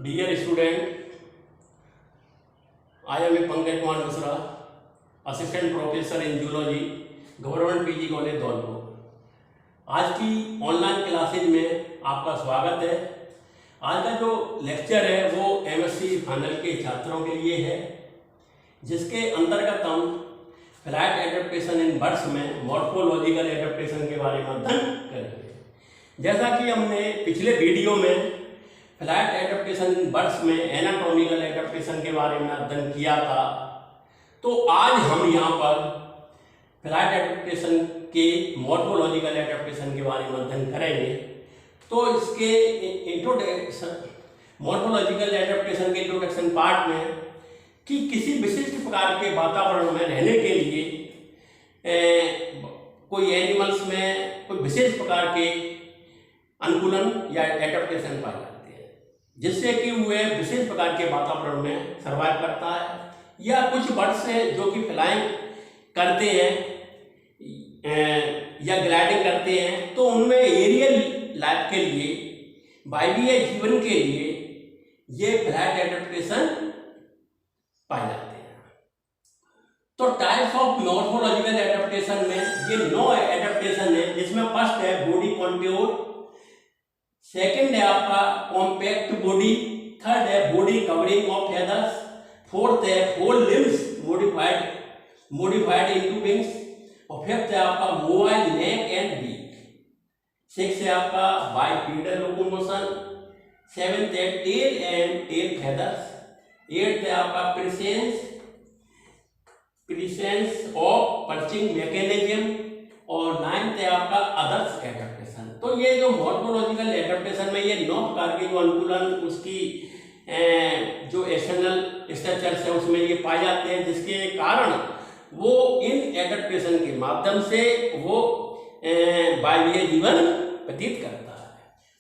Dear student, I am Pankaj Kumar Mishra, assistant professor in zoology, government PG college Dholpur. आज की online classes में आपका स्वागत है। आज का जो लेक्चर है वो एमएससी फाइनल के छात्रों के लिए है, जिसके अंतर्गत हम फ्लैट एडेप्टेशन इन बर्ड्स में मॉर्फोलॉजिकल एडेप्टेशन के बारे में अध्ययन करेंगे। जैसा कि हमने पिछले वीडियो में फ्लैट एडेप्टेशन इन बर्ड्स में एनाटॉमिकल एडेप्टेशन के बारे में अध्ययन किया था, तो आज हम यहाँ पर फ्लैट एडेप्टेशन के मॉर्फोलॉजिकल एडेप्टेशन के बारे में अध्ययन करेंगे। तो इसके इंट्रोडक्शन मॉर्फोलॉजिकल एडेप्टेशन के इंट्रोडक्शन पार्ट में कि किसी विशिष्ट प्रकार के वातावरण में रहने के लिए कोई एनिमल्स में कोई विशेष प्रकार के अनुकूलन या एडेप्टेशन पाए जाते हैं, जिससे कि वह विशेष प्रकार के वातावरण में सर्वाइव करता है। या कुछ बर्ड्स हैं जो कि फ्लाइंग करते हैं या ग्लाइडिंग करते हैं, तो उनमें एरियल लाइफ के लिए, वायवीय जीवन के लिए ये फ्लैट एडेप्टेशन पाए जाते हैं। तो टाइप्स ऑफ मॉर्फोलॉजिकल एडेप्टेशन में ये 9 एडेप्टेशन है, जिसमें फर्स्ट है बॉडी कॉन्ट्योर, सेकंड है आपका कॉम्पैक्ट बॉडी, थर्ड है body covering of feathers, fourth है four limbs modified into wings, और फिफ्थ है आपका mobile neck and beak, six है आपका बाइपीडल लोकोमोशन, सेवेंथ है tail and tail feathers, eighth है आपका प्रिसेंस ऑफ पर्चिंग मैकेनिज्म, और नाइन्थ है आपका अदर्स एडेप्टेशन। तो ये जो मॉर्फोलॉजिकल एडेप्टेशन में ये 9 प्रकार के जो अनुकूलन उसकी जो एक्सटर्नल स्ट्रक्चर्स है उसमें ये पाए जाते हैं, जिसके कारण वो इन एडेप्टेशन के माध्यम से वो वायवीय जीवन व्यतीत करता है।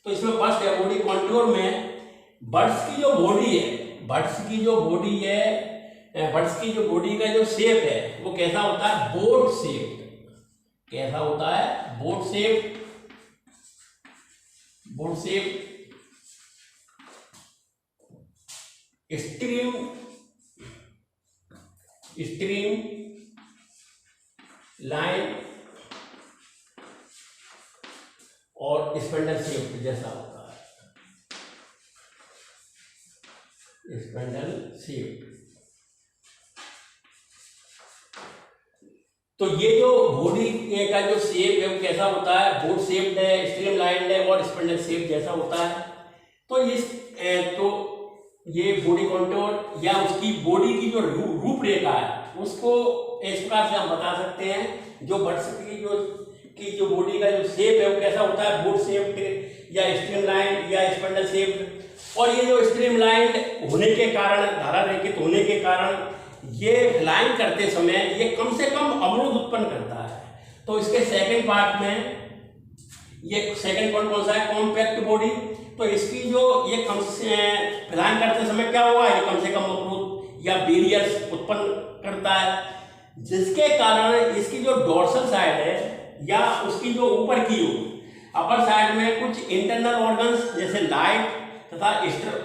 तो इसमें फर्स्ट है बॉडी कॉन्ट्योर में बर्ड्स की जो बॉडी है, बर्ड्स की जो बॉडी का जो शेप है वो कैसा होता है, बोट शेप। कैसा होता है, बोट शेप। स्ट्रीम लाइन और स्पैंडल शेप जैसा होता है, स्पैंडल शेप। तो ये जो बॉडी का जो शेप है वो कैसा होता है, बोट शेप्ड है, स्ट्रीम लाइन्ड है और स्पैंडल शेप जैसा होता है। तो ये बॉडी कॉन्टूर या उसकी बॉडी की जो रूपरेखा है उसको इस प्रकार से हम बता सकते हैं। जो बर्ड्स की जो बॉडी का जो शेप है वो कैसा होता है, बोट शेप्ड या स्ट्रीमलाइंड या स्पैंडल शेप्ड। और ये जो स्ट्रीमलाइंड होने के कारण, धारा रेखित होने के कारण ये फ्लाइंग करते समय ये कम से कम अवरोध उत्पन्न करता है। तो इसके सेकंड पार्ट में ये सेकंड पॉइंट कौन सा है, कॉम्पैक्ट बॉडी। तो इसकी जो ये कम से फ्लाइंग करते समय क्या होगा, ये कम से कम अवरोध या बैरियर्स उत्पन्न करता है, जिसके कारण इसकी जो डोर्सल साइड है या उसकी जो ऊपर की ओर अपर साइड में कुछ इंटरनल ऑर्गन्स जैसे लाइट तथा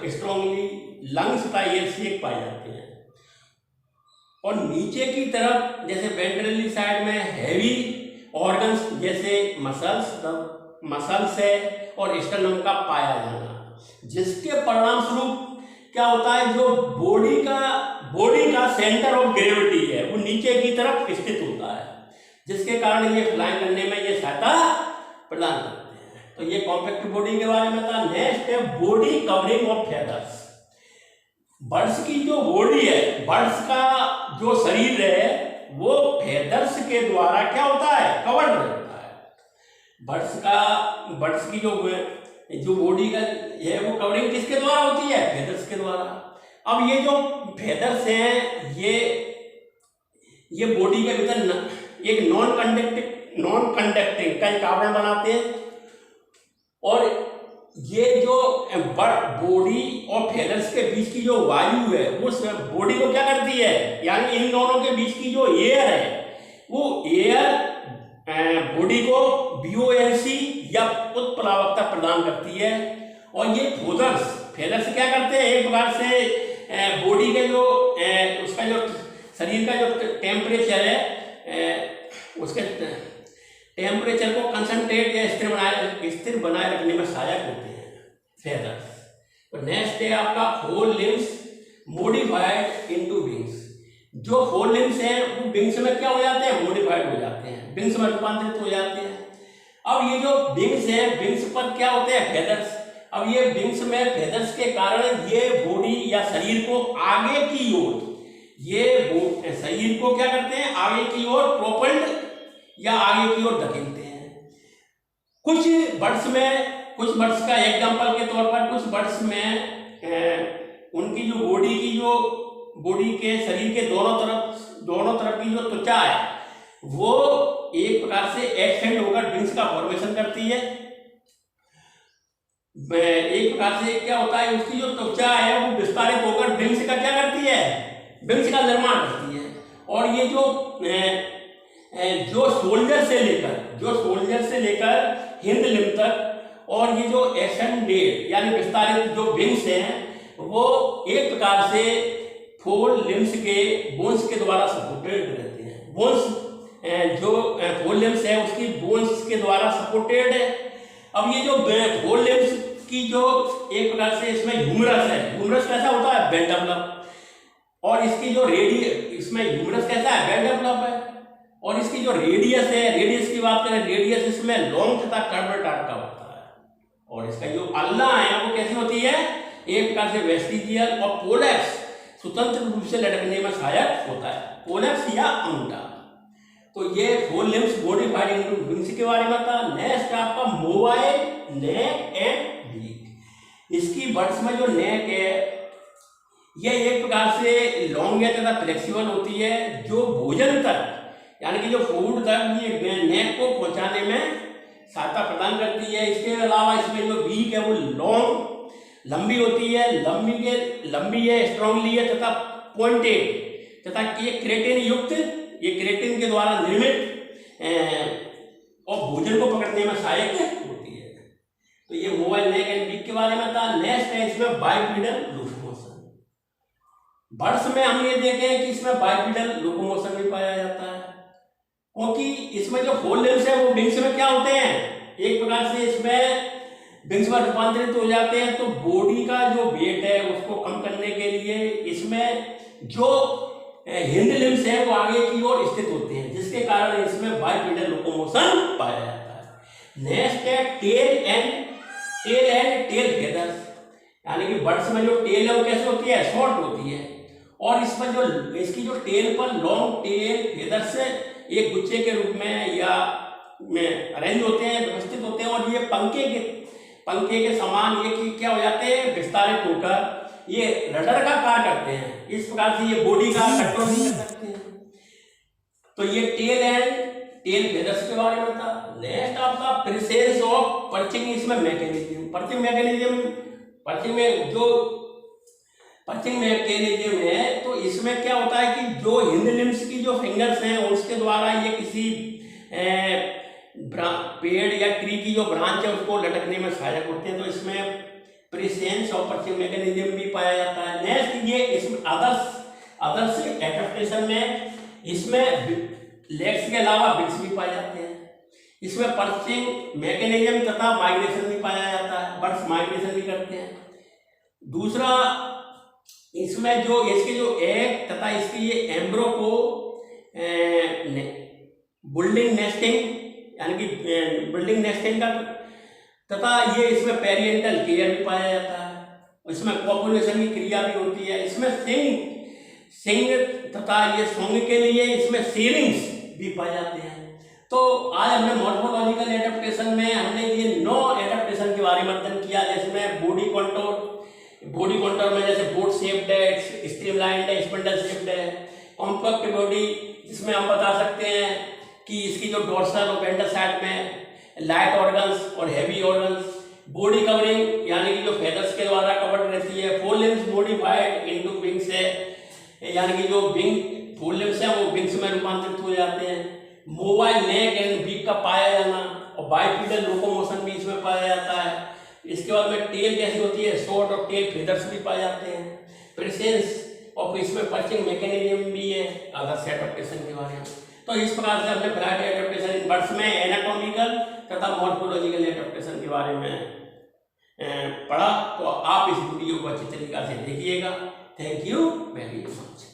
स्ट्रॉन्गली लंग्स तथा एयर शेक पाए जाते हैं। और नीचे की तरफ जैसे वेंट्रली साइड में हैवी ऑर्गन्स जैसे मसल्स है और स्टर्नम का पाया जाना, जिसके परिणाम स्वरूप क्या होता है, जो बॉडी का सेंटर ऑफ ग्रेविटी है वो नीचे की तरफ स्थित होता है, जिसके कारण ये फ्लाइंग करने में ये सहायता प्रदान करते हैं। तो ये कॉम्पैक्ट बॉडी के बारे में था। नेक्स्ट है body covering of feathers. Birds की जो बॉडी है, बर्ड्स का जो शरीर है वो फेदर्स के द्वारा क्या होता है, कवर्ड रहता है। बर्ड्स की जो बॉडी का है वो कवरिंग किसके द्वारा होती है, फेदर्स के द्वारा। अब ये जो फेदर्स हैं ये बॉडी के भीतर एक नॉन कंडक्टिंग का एक आवरण बनाते हैं, और ये जो बॉडी और फेदर्स के बीच की जो वायु है उस बॉडी को क्या करती है, यानी इन दोनों के बीच की जो एयर है वो एयर बॉडी को BONC या उत्प्लावकता प्रदान करती है। और ये फोदर्स फेदर्स क्या करते हैं, एक प्रकार से बॉडी के जो उसका जो शरीर का जो टेम्परेचर है उसके टेम्परेचर को कंसंट्रेट या स्थिर बनाए रखने में सहायक होते हैं फेदर्स। तो नेक्स्ट है आपका four limbs modified into wings. जो फोर लिम्स हैं वो विंग्स में क्या हो जाते हैं, मॉडिफाइड हो जाते हैं, विंग्स में रूपांतरित हो जाते हैं। अब ये जो विंग्स हैं, विंग्स पर क्या होते हैं, फेदर्स। अब ये विंग्स में फेदर्स के कारण ये बॉडी या शरीर को आगे की ओर, ये शरीर को क्या करते हैं, आगे की ओर प्रोपेल्ड या आगे की ओर धकेलते हैं। कुछ बर्ड्स का एग्जांपल के तौर पर, कुछ बर्ड्स में उनकी जो बॉडी के शरीर के दोनों तरफ की जो त्वचा है वो एक प्रकार से एक्सटेंड होकर विंग्स का फॉर्मेशन करती है। एक प्रकार से क्या होता है, उसकी जो त्वचा है वो विस्तारित होकर विंग्स का क्या करती है, विंग्स का निर्माण करती है। और ये जो सोल्जर से लेकर हिंद लिम्ब तक और ये जो एक्सटेंडेड यानी विस्तारित जो विंग्स हैं वो एक प्रकार से फोर लिम्स के बोन्स के द्वारा सपोर्टेड रहते हैं। बोन्स जो फोर लिम्स है उसकी बोन्स के द्वारा सपोर्टेड है। अब ये जो फोर लिम्स की जो एक प्रकार से इसमें ह्यूमरस कैसा होता है, बेल डेवलप। और इसकी जो इसमें ह्यूमरस कैसा है, बेल डेवलप है। और इसकी जो रेडियस की बात करें, रेडियस इसमें लॉन्ग तथा कर्व टाइप का होता है। और इसका जो अल्ला है वो कैसी होती है, एक प्रकार से वेस्टिजियल। और पोलेक्स स्वतंत्र रूप से लटकने में सहायक होता है, पोलेक्स या अंगूठा। तो ये four limbs modified into wings के बारे में था। नेक्स्ट आपका मोबाइल नेक एंड बीक। इसकी बर्ड्स में जो नेक है ये एक प्रकार से लॉन्ग है तथा फ्लेक्सिबल होती है, जो भोजन तक यानी कि जो फूड तक ये नेक को पहुंचाने में सहायता प्रदान करती है। इसके अलावा इसमें जो बीक है वो लंबी होती है, लंबी है, स्ट्रांगली है तथा पॉइंटेड तथा ये क्रेटिन के द्वारा निर्मित और भोजन को पकड़ने में सहायक होती है। तो ये मोबाइल नेक एंड बीक के बारे में था। नेक्स्ट है इसमें बाइपीडल लोकोमोशन। बर्ड्स में हम ये देखें कि इसमें बाइपीडल लोकोमोशन भी पाया जाता है, क्योंकि इसमें जो फोर लिम्स है वो विंग्स में क्या होते हैं, एक प्रकार से इसमें विंग्स में रूपांतरित हो जाते हैं। तो बॉडी का जो वेट है उसको कम करने के लिए इसमें जो हिंद लिम्स है वो आगे की ओर स्थित होते हैं, जिसके कारण इसमें बाइपीडल लोकोमोशन पाया जाता है। नेक्स्ट है टेल एंड टेल फेदर्स। यानी कि बर्ड्स में जो टेल है वो कैसे होती है, शॉर्ट होती है। और इसमें जो इसकी जो टेल पर लॉन्ग टेल फेदर्स एक गुच्छे के रूप में या अरेंज होते हैं, व्यवस्थित होते हैं। और ये पंखे के समान ये क्या हो जाते हैं, विस्तारित होकर ये रडर का कार्य करते हैं। इस प्रकार से ये बॉडी का कंट्रोल नहीं कर सकते हैं। तो ये टेल एंड टेल फेदर्स के बारे में था। नेक्स्ट आपका प्रेजेंस ऑफ पर्चिंग इसमें मैकेनिज्म। पर्चिंग मैकेनिज्म है। तो इसमें क्या होता है कि जो हिंद लिम्स की जो फिंगर्स हैं उसके द्वारा ये किसी पेड़ या ट्री की जो ब्रांच है उसको लटकने में सहायक होते हैं। तो इसमें प्रेजेंस ऑफ पर्चिंग मैकेनिज्म भी पाया जाता है। नेक्स्ट ये इसमें अदर्स एडेप्टेशन में इसमें लेग्स के अलावा विंग्स भी पाए जाते हैं। इसमें पर्चिंग मैकेनिज्म तथा माइग्रेशन भी पाया जाता है, बर्ड्स माइग्रेशन भी करते हैं। दूसरा इसमें जो इसके जो एग तथा इसकी ये एम्ब्रो को बिल्डिंग नेस्टिंग का तथा ये इसमें पेरिएंटल केयर भी पाया जाता है। इसमें पॉपुलेशन की क्रिया भी होती है। इसमें सिंग तथा ये सोंग के लिए इसमें सीरिंग्स भी पाए जाते हैं। तो आज हमने मॉर्फोलॉजिकल एडेप्टेशन में हमने ये 9 एडेप्टेशन के बारे में अध्ययन किया, जिसमें बॉडी कंटूर में जैसे बोट शेप्ड है, स्ट्रीमलाइन्ड है, स्पिंडल शेप्ड है। कॉम्पैक्ट बॉडी जिसमें हम बता सकते हैं कि इसकी जो डोर्सल और वेंट्रल साइड में लाइट ऑर्गन्स और हैवी ऑर्गन्स। बॉडी कवरिंग यानी कि जो फेदर्स के द्वारा कवर्ड रहती है। Four limbs modified into wings है, यानी कि जो फोर लिम्स है वो विंग्स में रूपांतरित हो जाते हैं। मोबाइल नेक एंड बीक का पाया जाना और बाइपीडल लोकोमोशन भी इसमें पाया जाता है। इसके बाद में टेल कैसी होती है, शॉर्ट और टेल फेदर्स भी पाए जाते हैं। प्रेसेंस और इसमें पर्चिंग मैकेनिज्म भी है, अदर से एडेप्टेशन के बारे में। तो इस प्रकार से हमने वैरायटी एडेप्टेशन इन बर्ड्स में एनाटॉमिकल तथा मॉर्फोलॉजिकल एडेप्टेशन के बारे में पढ़ा। तो आप इस वीडियो को अच्छी तरीके से देखिएगा। Thank you very much.